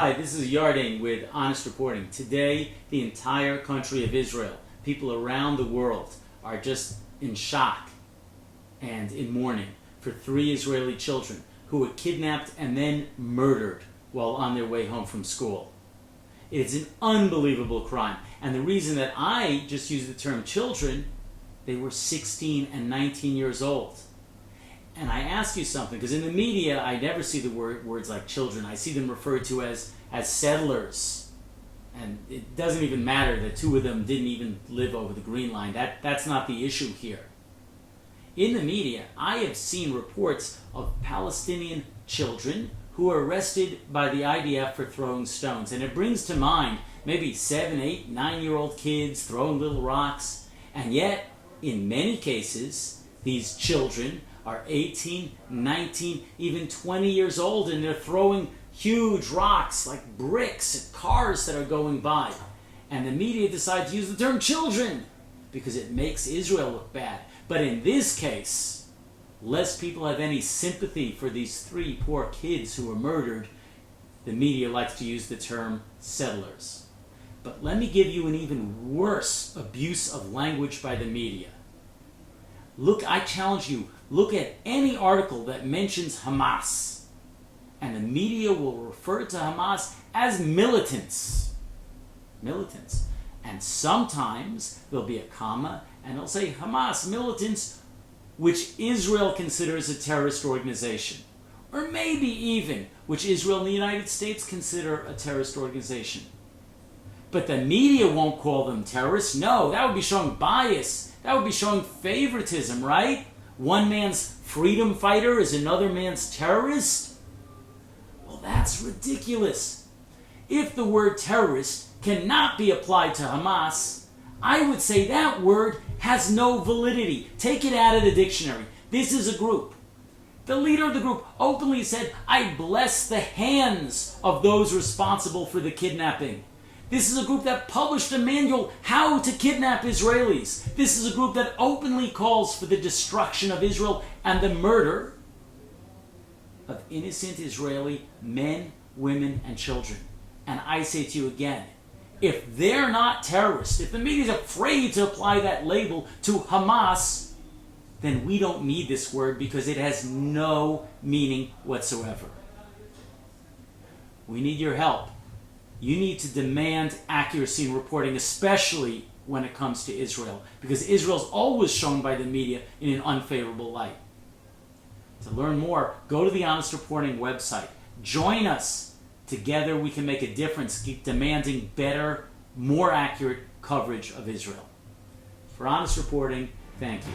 Hi, this is Yarding with Honest Reporting. Today, the entire country of Israel, people around the world, are just in shock and in mourning for 3 Israeli children who were kidnapped and then murdered while on their way home from school. It's an unbelievable crime. And the reason that I just use the term children, they were 16 and 19 years old. And I ask you something, because in the media I never see the words like children. I see them referred to as settlers. And it doesn't even matter that 2 of them didn't even live over the Green Line. That's not the issue here. In the media, I have seen reports of Palestinian children who are arrested by the IDF for throwing stones. And it brings to mind maybe 7, 8, 9-year-old kids throwing little rocks. And yet, in many cases, these children are 18, 19, even 20 years old, and they're throwing huge rocks like bricks at cars that are going by. And the media decides to use the term children because it makes Israel look bad. But in this case, lest people have any sympathy for these 3 poor kids who were murdered, the media likes to use the term settlers. But let me give you an even worse abuse of language by the media. Look, I challenge you, look at any article that mentions Hamas, and the media will refer to Hamas as militants. Militants. And sometimes there'll be a comma, and they'll say Hamas militants, which Israel considers a terrorist organization. Or maybe even, which Israel and the United States consider a terrorist organization. But the media won't call them terrorists. No, that would be showing bias. That would be showing favoritism, right? One man's freedom fighter is another man's terrorist? Well, that's ridiculous. If the word terrorist cannot be applied to Hamas, I would say that word has no validity. Take it out of the dictionary. This is a group. The leader of the group openly said, "I bless the hands of those responsible for the kidnapping." This is a group that published a manual how to kidnap Israelis. This is a group that openly calls for the destruction of Israel and the murder of innocent Israeli men, women, and children. And I say to you again, if they're not terrorists, if the media is afraid to apply that label to Hamas, then we don't need this word because it has no meaning whatsoever. We need your help. You need to demand accuracy in reporting, especially when it comes to Israel, because Israel's always shown by the media in an unfavorable light. To learn more, go to the Honest Reporting website. Join us. Together we can make a difference, keep demanding better, more accurate coverage of Israel. For Honest Reporting, thank you.